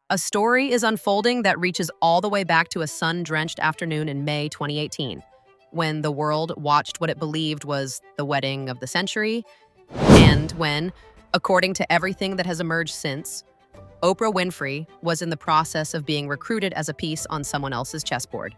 A story is unfolding that reaches all the way back to a sun-drenched afternoon in May 2018, when the world watched what it believed was the wedding of the century, and when, according to everything that has emerged since, Oprah Winfrey was in the process of being recruited as a piece on someone else's chessboard.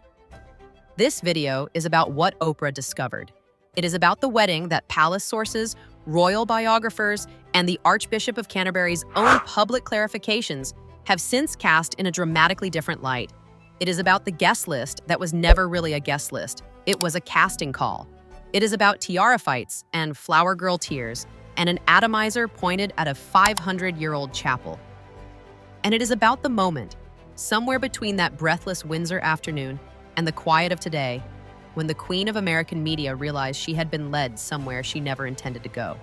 This video is about what Oprah discovered. It is about the wedding that palace sources, royal biographers, and the Archbishop of Canterbury's own public clarifications have since cast in a dramatically different light. It is about the guest list that was never really a guest list. It was a casting call. It is about tiara fights and flower girl tears and an atomizer pointed at a 500-year-old chapel. And it is about the moment, somewhere between that breathless Windsor afternoon and the quiet of today, when the Queen of American media realized she had been led somewhere she never intended to go.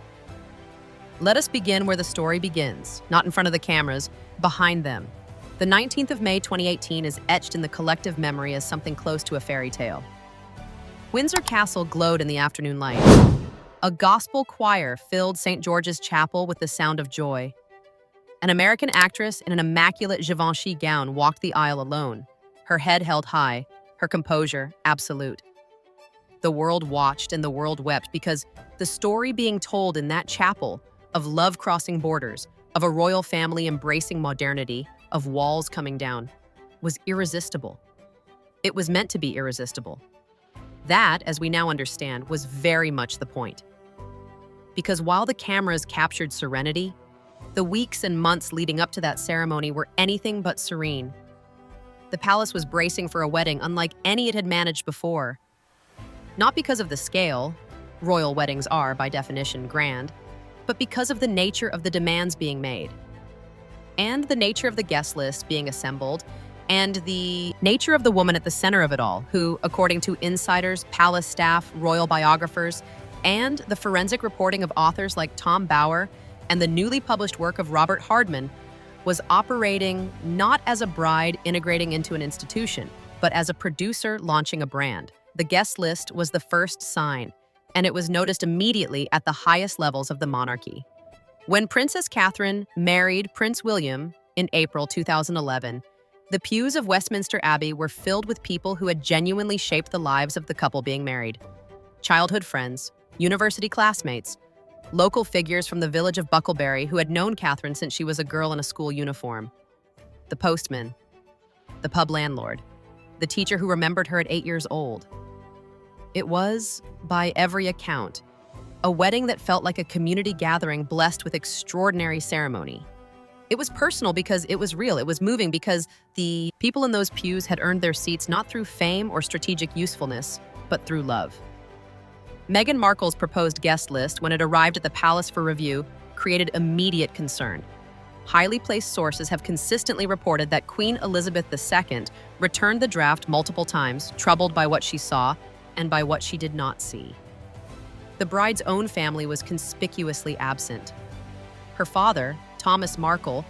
Let us begin where the story begins, not in front of the cameras, behind them. The 19th of May 2018 is etched in the collective memory as something close to a fairy tale. Windsor Castle glowed in the afternoon light. A gospel choir filled St. George's Chapel with the sound of joy. An American actress in an immaculate Givenchy gown walked the aisle alone, her head held high, her composure absolute. The world watched and the world wept because the story being told in that chapel of love crossing borders, of a royal family embracing modernity, of walls coming down, was irresistible. It was meant to be irresistible. That, as we now understand, was very much the point. Because while the cameras captured serenity, the weeks and months leading up to that ceremony were anything but serene. The palace was bracing for a wedding unlike any it had managed before. Not because of the scale, royal weddings are, by definition, grand, but because of the nature of the demands being made, and the nature of the guest list being assembled, and the nature of the woman at the center of it all, who, according to insiders, palace staff, royal biographers, and the forensic reporting of authors like Tom Bower and the newly published work of Robert Hardman, was operating not as a bride integrating into an institution, but as a producer launching a brand. The guest list was the first sign, and it was noticed immediately at the highest levels of the monarchy. When Princess Catherine married Prince William in April 2011, the pews of Westminster Abbey were filled with people who had genuinely shaped the lives of the couple being married. Childhood friends, university classmates, local figures from the village of Bucklebury who had known Catherine since she was a girl in a school uniform. The postman, the pub landlord, the teacher who remembered her at 8 years old. It was, by every account, a wedding that felt like a community gathering blessed with extraordinary ceremony. It was personal because it was real. It was moving because the people in those pews had earned their seats not through fame or strategic usefulness, but through love. Meghan Markle's proposed guest list, when it arrived at the palace for review, created immediate concern. Highly placed sources have consistently reported that Queen Elizabeth II returned the draft multiple times, troubled by what she saw and by what she did not see. The bride's own family was conspicuously absent. Her father, Thomas Markle,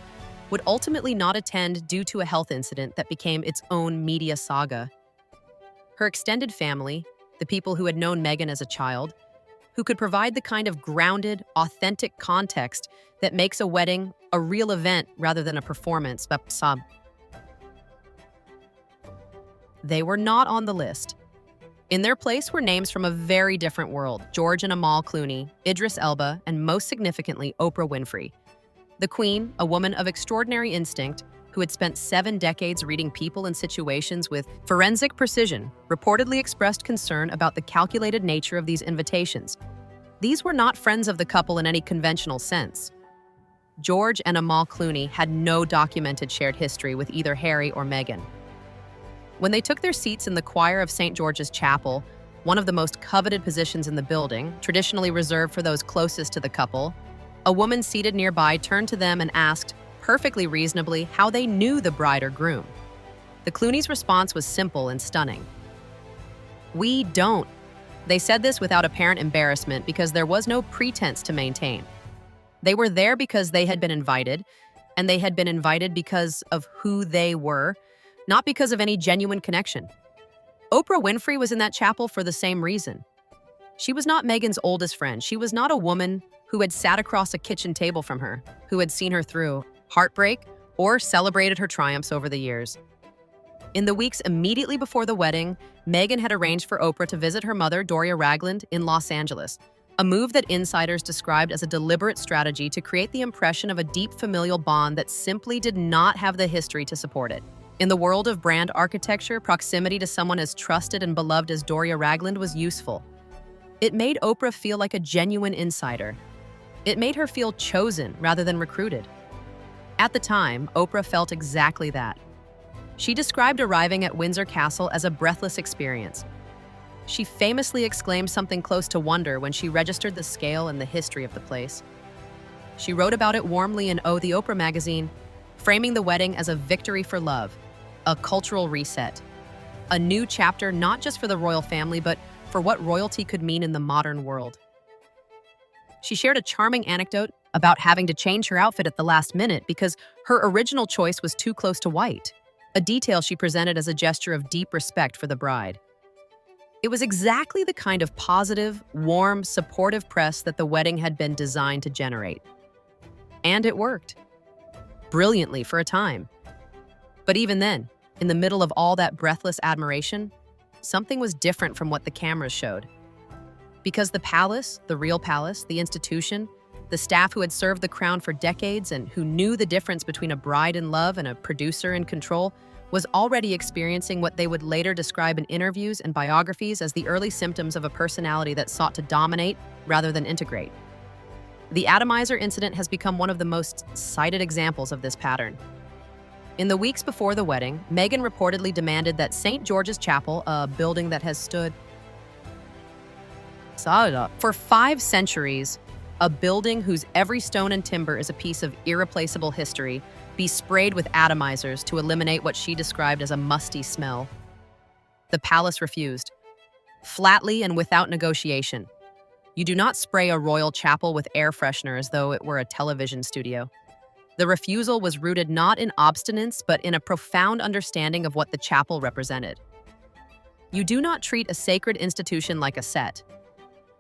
would ultimately not attend due to a health incident that became its own media saga. Her extended family, the people who had known Meghan as a child, who could provide the kind of grounded, authentic context that makes a wedding a real event rather than a performance, they were not on the list. In their place were names from a very different world: George and Amal Clooney, Idris Elba, and most significantly, Oprah Winfrey. The Queen, a woman of extraordinary instinct, who had spent 7 decades reading people and situations with forensic precision, reportedly expressed concern about the calculated nature of these invitations. These were not friends of the couple in any conventional sense. George and Amal Clooney had no documented shared history with either Harry or Meghan. When they took their seats in the choir of St. George's Chapel, one of the most coveted positions in the building, traditionally reserved for those closest to the couple, a woman seated nearby turned to them and asked, perfectly reasonably, how they knew the bride or groom. The Clooney's response was simple and stunning. "We don't." They said this without apparent embarrassment because there was no pretense to maintain. They were there because they had been invited, and they had been invited because of who they were, not because of any genuine connection. Oprah Winfrey was in that chapel for the same reason. She was not Meghan's oldest friend. She was not a woman who had sat across a kitchen table from her, who had seen her through heartbreak or celebrated her triumphs over the years. In the weeks immediately before the wedding, Meghan had arranged for Oprah to visit her mother, Doria Ragland, in Los Angeles, a move that insiders described as a deliberate strategy to create the impression of a deep familial bond that simply did not have the history to support it. In the world of brand architecture, proximity to someone as trusted and beloved as Doria Ragland was useful. It made Oprah feel like a genuine insider. It made her feel chosen rather than recruited. At the time, Oprah felt exactly that. She described arriving at Windsor Castle as a breathless experience. She famously exclaimed something close to wonder when she registered the scale and the history of the place. She wrote about it warmly in Oh, the Oprah magazine, framing the wedding as a victory for love, a cultural reset, a new chapter not just for the royal family, but for what royalty could mean in the modern world. She shared a charming anecdote about having to change her outfit at the last minute because her original choice was too close to white, a detail she presented as a gesture of deep respect for the bride. It was exactly the kind of positive, warm, supportive press that the wedding had been designed to generate. And it worked. Brilliantly for a time. But even then, in the middle of all that breathless admiration, something was different from what the cameras showed. Because the palace, the real palace, the institution, the staff who had served the crown for decades and who knew the difference between a bride in love and a producer in control, was already experiencing what they would later describe in interviews and biographies as the early symptoms of a personality that sought to dominate rather than integrate. The atomizer incident has become one of the most cited examples of this pattern. In the weeks before the wedding, Meghan reportedly demanded that St. George's Chapel, a building that has stood for 5 centuries, a building whose every stone and timber is a piece of irreplaceable history, be sprayed with atomizers to eliminate what she described as a musty smell. The palace refused, flatly and without negotiation. You do not spray a royal chapel with air freshener as though it were a television studio. The refusal was rooted not in obstinance, but in a profound understanding of what the chapel represented. You do not treat a sacred institution like a set.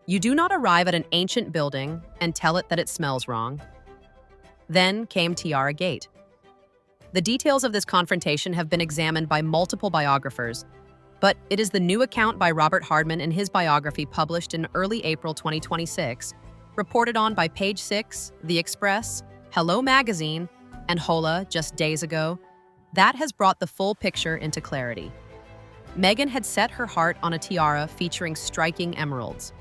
You do not arrive at an ancient building and tell it that it smells wrong. Then came Tiara Gate. The details of this confrontation have been examined by multiple biographers, but it is the new account by Robert Hardman in his biography published in early April 2026, reported on by Page 6, The Express, Hello Magazine, and Hola just days ago, that has brought the full picture into clarity. Meghan had set her heart on a tiara featuring striking emeralds.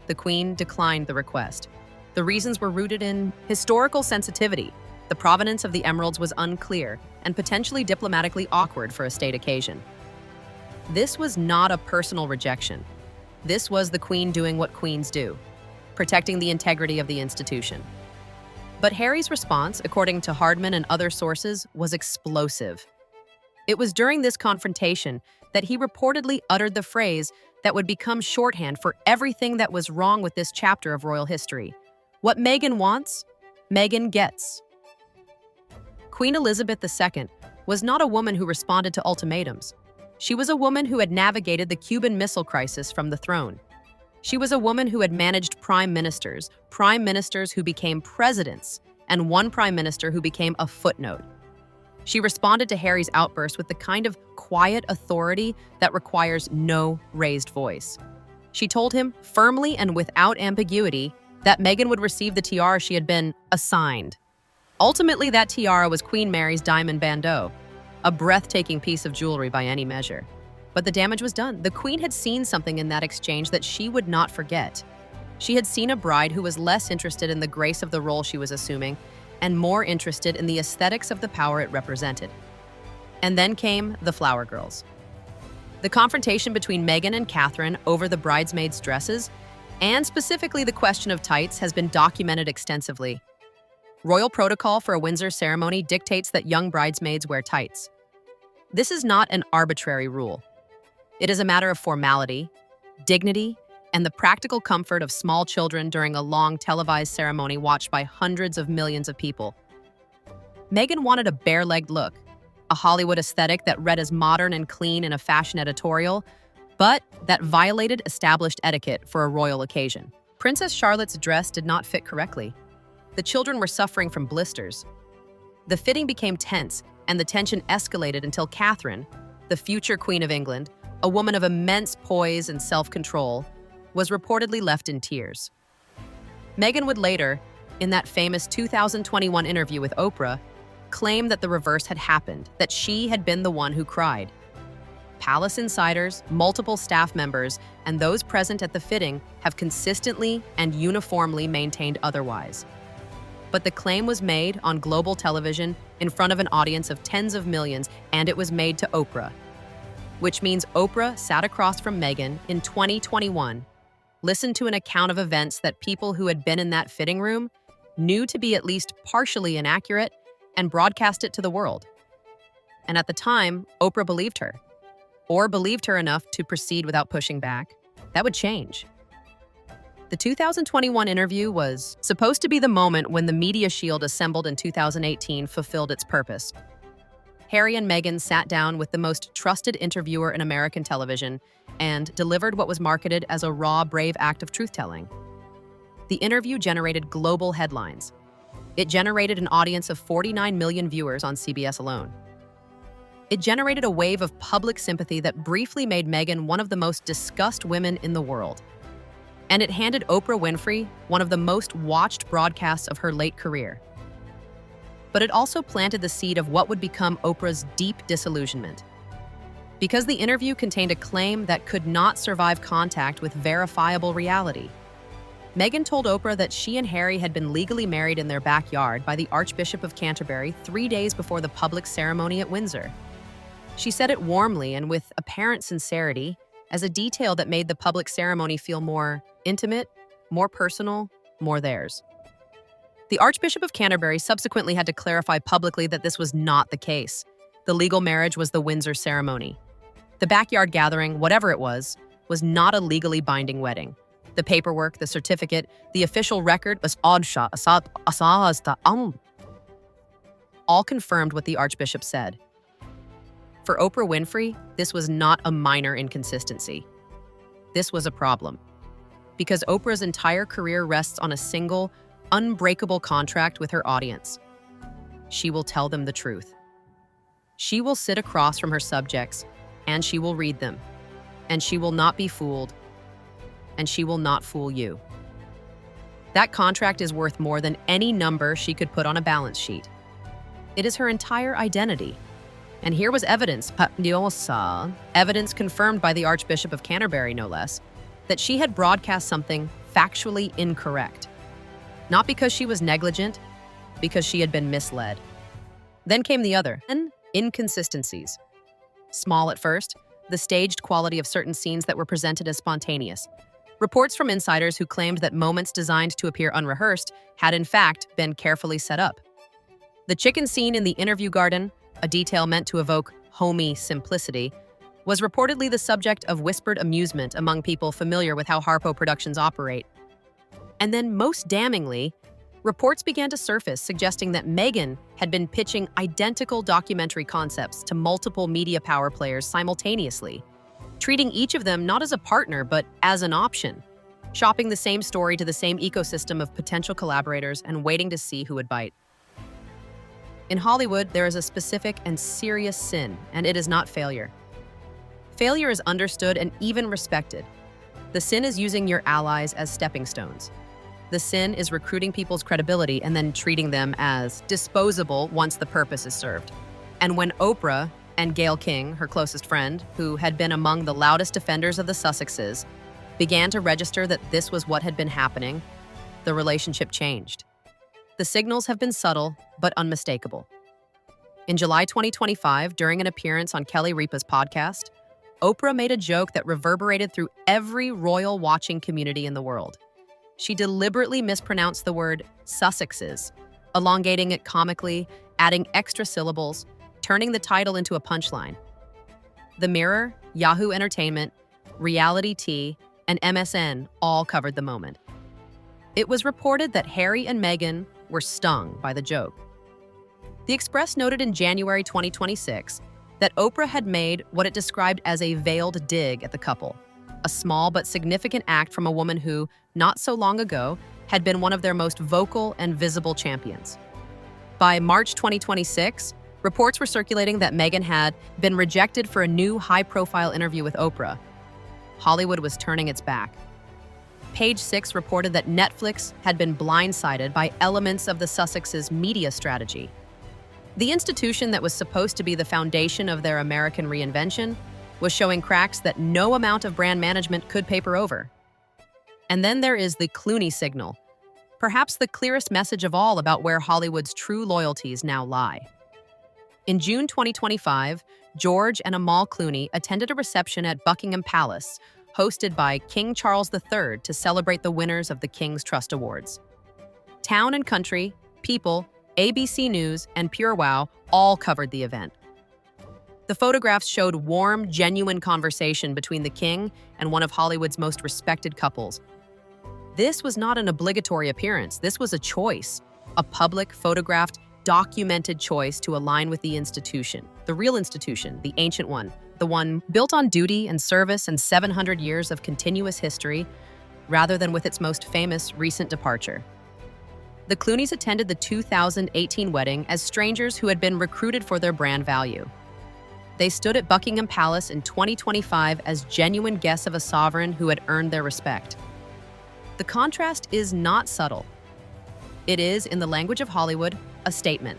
The Queen declined the request. The reasons were rooted in historical sensitivity. The provenance of the emeralds was unclear and potentially diplomatically awkward for a state occasion. This was not a personal rejection. This was the Queen doing what queens do, protecting the integrity of the institution. But Harry's response, according to Hardman and other sources, was explosive. It was during this confrontation that he reportedly uttered the phrase that would become shorthand for everything that was wrong with this chapter of royal history. What Meghan wants, Meghan gets. Queen Elizabeth II was not a woman who responded to ultimatums. She was a woman who had navigated the Cuban Missile Crisis from the throne. She was a woman who had managed prime ministers who became presidents, and one prime minister who became a footnote. She responded to Harry's outburst with the kind of quiet authority that requires no raised voice. She told him firmly and without ambiguity that Meghan would receive the tiara she had been assigned. Ultimately, that tiara was Queen Mary's diamond bandeau, a breathtaking piece of jewelry by any measure. But the damage was done. The Queen had seen something in that exchange that she would not forget. She had seen a bride who was less interested in the grace of the role she was assuming and more interested in the aesthetics of the power it represented. And then came the Flower Girls. The confrontation between Meghan and Catherine over the bridesmaids' dresses, and specifically the question of tights, has been documented extensively. Royal protocol for a Windsor ceremony dictates that young bridesmaids wear tights. This is not an arbitrary rule. It is a matter of formality, dignity, and the practical comfort of small children during a long televised ceremony watched by hundreds of millions of people. Meghan wanted a bare-legged look, a Hollywood aesthetic that read as modern and clean in a fashion editorial, but that violated established etiquette for a royal occasion. Princess Charlotte's dress did not fit correctly. The children were suffering from blisters. The fitting became tense, and the tension escalated until Catherine, the future Queen of England, a woman of immense poise and self-control, was reportedly left in tears. Meghan would later, in that famous 2021 interview with Oprah, claim that the reverse had happened, that she had been the one who cried. Palace insiders, multiple staff members, and those present at the fitting have consistently and uniformly maintained otherwise. But the claim was made on global television in front of an audience of tens of millions, and it was made to Oprah. Which means Oprah sat across from Meghan in 2021, listened to an account of events that people who had been in that fitting room knew to be at least partially inaccurate, and broadcast it to the world. And at the time, Oprah believed her, or believed her enough to proceed without pushing back. That would change. The 2021 interview was supposed to be the moment when the media shield assembled in 2018 fulfilled its purpose. Harry and Meghan sat down with the most trusted interviewer in American television and delivered what was marketed as a raw, brave act of truth-telling. The interview generated global headlines. It generated an audience of 49 million viewers on CBS alone. It generated a wave of public sympathy that briefly made Meghan one of the most discussed women in the world. And it handed Oprah Winfrey one of the most watched broadcasts of her late career. But it also planted the seed of what would become Oprah's deep disillusionment. Because the interview contained a claim that could not survive contact with verifiable reality. Meghan told Oprah that she and Harry had been legally married in their backyard by the Archbishop of Canterbury 3 days before the public ceremony at Windsor. She said it warmly and with apparent sincerity, as a detail that made the public ceremony feel more intimate, more personal, more theirs. The Archbishop of Canterbury subsequently had to clarify publicly that this was not the case. The legal marriage was the Windsor ceremony. The backyard gathering, whatever it was not a legally binding wedding. The paperwork, the certificate, the official record was all confirmed what the Archbishop said. For Oprah Winfrey, this was not a minor inconsistency. This was a problem. Because Oprah's entire career rests on a single, unbreakable contract with her audience. She will tell them the truth. She will sit across from her subjects, and she will read them. And she will not be fooled. And she will not fool you. That contract is worth more than any number she could put on a balance sheet. It is her entire identity. And here was evidence confirmed by the Archbishop of Canterbury, no less, that she had broadcast something factually incorrect. Not because she was negligent, because she had been misled. Then came the other, inconsistencies. Small at first, the staged quality of certain scenes that were presented as spontaneous. Reports from insiders who claimed that moments designed to appear unrehearsed had in fact been carefully set up. The chicken scene in the interview garden, a detail meant to evoke homey simplicity, was reportedly the subject of whispered amusement among people familiar with how Harpo Productions operate. And then, most damningly, reports began to surface suggesting that Meghan had been pitching identical documentary concepts to multiple media power players simultaneously, treating each of them not as a partner but as an option, shopping the same story to the same ecosystem of potential collaborators and waiting to see who would bite. In Hollywood, there is a specific and serious sin, and it is not failure. Failure is understood and even respected. The sin is using your allies as stepping stones. The sin is recruiting people's credibility and then treating them as disposable once the purpose is served. And when Oprah and Gayle King, her closest friend, who had been among the loudest defenders of the Sussexes, began to register that this was what had been happening, the relationship changed. The signals have been subtle, but unmistakable. In July 2025, during an appearance on Kelly Ripa's podcast, Oprah made a joke that reverberated through every royal watching community in the world. She deliberately mispronounced the word Sussexes, elongating it comically, adding extra syllables, turning the title into a punchline. The Mirror, Yahoo Entertainment, Reality Tea, and MSN all covered the moment. It was reported that Harry and Meghan were stung by the joke. The Express noted in January 2026 that Oprah had made what it described as a veiled dig at the couple, a small but significant act from a woman who, not so long ago, had been one of their most vocal and visible champions. By March 2026, reports were circulating that Meghan had been rejected for a new high-profile interview with Oprah. Hollywood was turning its back. Page Six reported that Netflix had been blindsided by elements of the Sussexes' media strategy. The institution that was supposed to be the foundation of their American reinvention was showing cracks that no amount of brand management could paper over. And then there is the Clooney signal, perhaps the clearest message of all about where Hollywood's true loyalties now lie. In June 2025, George and Amal Clooney attended a reception at Buckingham Palace, hosted by King Charles III to celebrate the winners of the King's Trust Awards. Town and Country, People, ABC News, and Pure Wow all covered the event. The photographs showed warm, genuine conversation between the king and one of Hollywood's most respected couples. This was not an obligatory appearance. This was a choice, a public, photographed, documented choice to align with the institution, the real institution, the ancient one, the one built on duty and service and 700 years of continuous history, rather than with its most famous recent departure. The Clooneys attended the 2018 wedding as strangers who had been recruited for their brand value. They stood at Buckingham Palace in 2025 as genuine guests of a sovereign who had earned their respect. The contrast is not subtle. It is, in the language of Hollywood, a statement.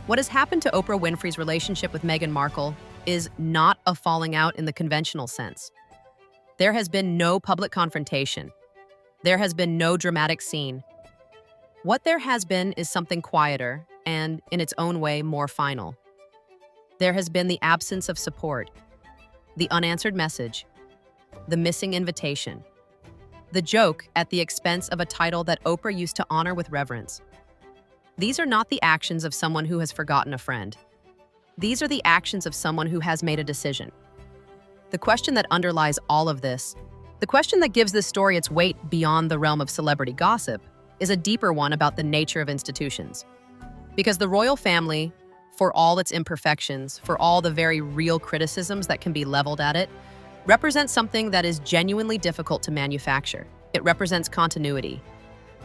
What has happened to Oprah Winfrey's relationship with Meghan Markle is not a falling out in the conventional sense. There has been no public confrontation. There has been no dramatic scene. What there has been is something quieter and, in its own way, more final. There has been the absence of support, the unanswered message, the missing invitation, the joke at the expense of a title that Oprah used to honor with reverence. These are not the actions of someone who has forgotten a friend. These are the actions of someone who has made a decision. The question that underlies all of this, the question that gives this story its weight beyond the realm of celebrity gossip, is a deeper one about the nature of institutions. Because the royal family, for all its imperfections, for all the very real criticisms that can be leveled at it, represents something that is genuinely difficult to manufacture. It represents continuity.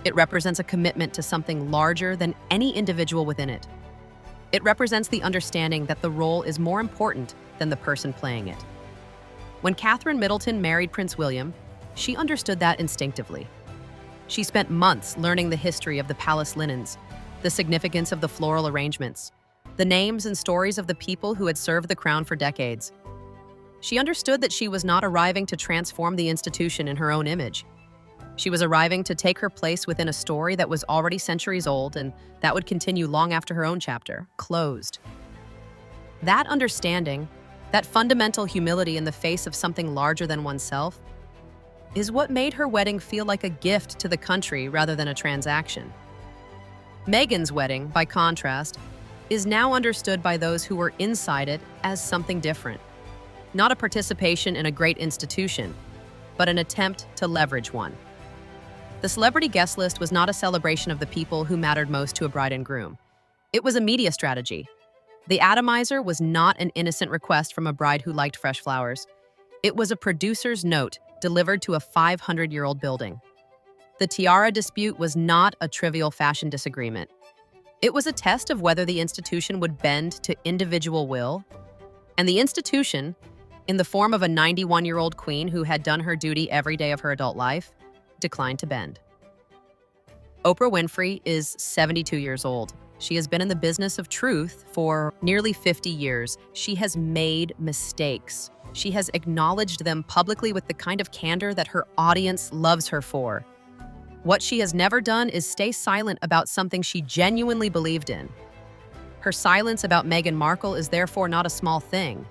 It represents a commitment to something larger than any individual within it. It represents the understanding that the role is more important than the person playing it. When Catherine Middleton married Prince William, she understood that instinctively. She spent months learning the history of the palace linens, the significance of the floral arrangements, the names and stories of the people who had served the crown for decades. She understood that she was not arriving to transform the institution in her own image. She was arriving to take her place within a story that was already centuries old and that would continue long after her own chapter closed. That understanding, that fundamental humility in the face of something larger than oneself, is what made her wedding feel like a gift to the country rather than a transaction. Meghan's wedding, by contrast, is now understood by those who were inside it as something different. Not a participation in a great institution, but an attempt to leverage one. The celebrity guest list was not a celebration of the people who mattered most to a bride and groom. It was a media strategy. The atomizer was not an innocent request from a bride who liked fresh flowers. It was a producer's note delivered to a 500-year-old building. The tiara dispute was not a trivial fashion disagreement. It was a test of whether the institution would bend to individual will, and the institution, in the form of a 91-year-old queen who had done her duty every day of her adult life, declined to bend. Oprah Winfrey is 72 years old. She has been in the business of truth for nearly 50 years. She has made mistakes. She has acknowledged them publicly with the kind of candor that her audience loves her for. What she has never done is stay silent about something she genuinely believed in. Her silence about Meghan Markle is therefore not a small thing.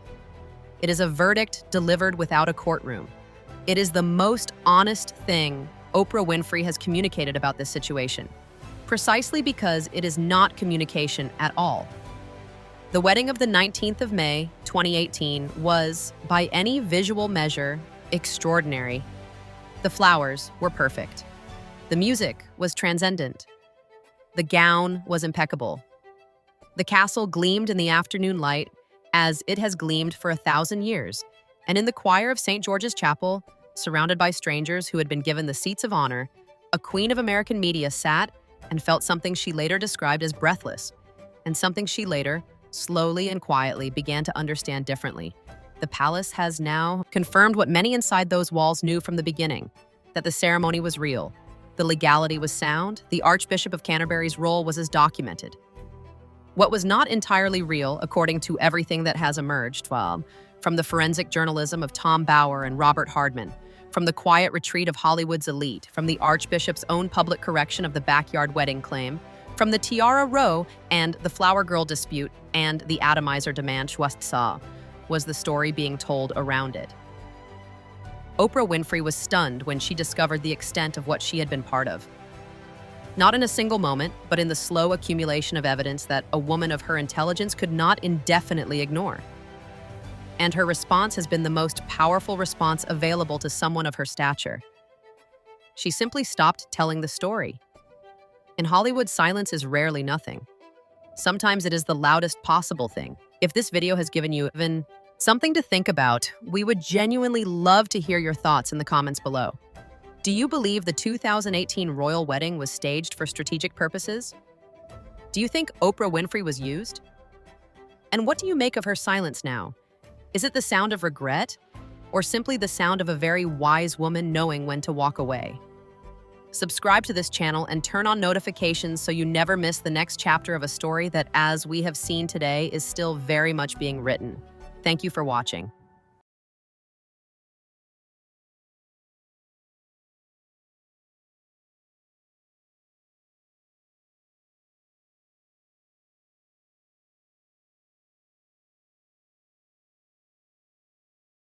It is a verdict delivered without a courtroom. It is the most honest thing Oprah Winfrey has communicated about this situation, precisely because it is not communication at all. The wedding of the 19th of May, 2018 was, by any visual measure, extraordinary. The flowers were perfect. The music was transcendent. The gown was impeccable. The castle gleamed in the afternoon light as it has gleamed for 1,000 years, and in the choir of St. George's Chapel, surrounded by strangers who had been given the seats of honor, a queen of American media sat and felt something she later described as breathless, and something she later, slowly and quietly, began to understand differently. The palace has now confirmed what many inside those walls knew from the beginning, that the ceremony was real, the legality was sound, the Archbishop of Canterbury's role was as documented. What was not entirely real, according to everything that has emerged, from the forensic journalism of Tom Bower and Robert Hardman, from the quiet retreat of Hollywood's elite, from the Archbishop's own public correction of the backyard wedding claim, from the Tiara row and the flower girl dispute and the atomizer demand saw, was the story being told around it. Oprah Winfrey was stunned when she discovered the extent of what she had been part of. Not in a single moment, but in the slow accumulation of evidence that a woman of her intelligence could not indefinitely ignore. And her response has been the most powerful response available to someone of her stature. She simply stopped telling the story. In Hollywood, silence is rarely nothing. Sometimes it is the loudest possible thing. If this video has given you even something to think about, we would genuinely love to hear your thoughts in the comments below. Do you believe the 2018 royal wedding was staged for strategic purposes? Do you think Oprah Winfrey was used? And what do you make of her silence now? Is it the sound of regret, or simply the sound of a very wise woman knowing when to walk away? Subscribe to this channel and turn on notifications so you never miss the next chapter of a story that, as we have seen today, is still very much being written. Thank you for watching.